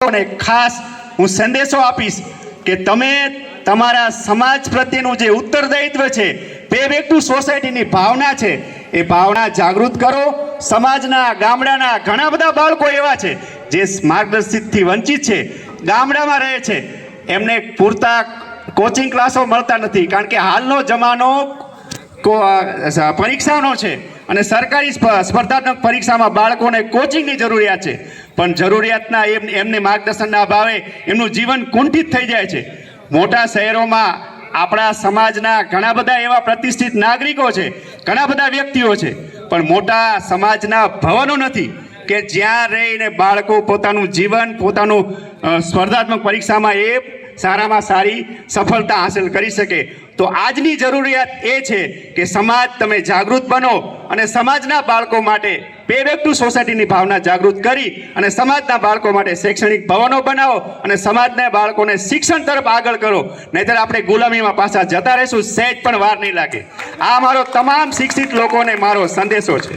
અને ખાસ હું સંદેશો આપીશ કે તમે તમારા સમાજ પ્રત્યેનું જે ઉત્તરદાયિત્વ છે, પે બેક ટુ સોસાયટીની ભાવના છે, એ ભાવના જાગૃત કરો. સમાજના ગામડાના ઘણા બધા બાળકો એવા છે જે માર્ગદર્શિતથી વંચિત છે, ગામડામાં રહે છે, એમને પૂરતા કોચિંગ ક્લાસો મળતા નથી. કારણ કે હાલનો જમાનો પરીક્ષાનો છે અને સરકારી સ્પર્ધાત્મક પરીક્ષામાં બાળકોને કોચિંગની જરૂરિયાત છે, પણ જરૂરિયાતના એમને માર્ગદર્શનના અભાવે એમનું જીવન કુંઠિત થઈ જાય છે. મોટા શહેરોમાં આપણા સમાજના ઘણા બધા એવા પ્રતિષ્ઠિત નાગરિકો છે, ઘણા બધા વ્યક્તિઓ છે, પણ મોટા સમાજના ભવનો નથી કે જ્યાં રહીને બાળકો પોતાનું જીવન, પોતાનું સ્પર્ધાત્મક પરીક્ષામાં એ સારામાં સારી સફળતા હાંસલ કરી શકે. તો આજની જરૂરિયાત એ છે કે સમાજ તમે જાગૃત બનો અને સમાજના બાળકો માટે પે બેક ટુ સોસાયટીની ભાવના જાગૃત કરી અને સમાજના બાળકો માટે શૈક્ષણિક ભવનો બનાવો અને સમાજના બાળકોને શિક્ષણ તરફ આગળ કરો. નહીંતર આપણે ગુલામીમાં પાછા જતા રહીશું, સહેજ પણ વાર નહીં લાગે. આ મારો તમામ શિક્ષિત લોકોને મારો સંદેશો છે.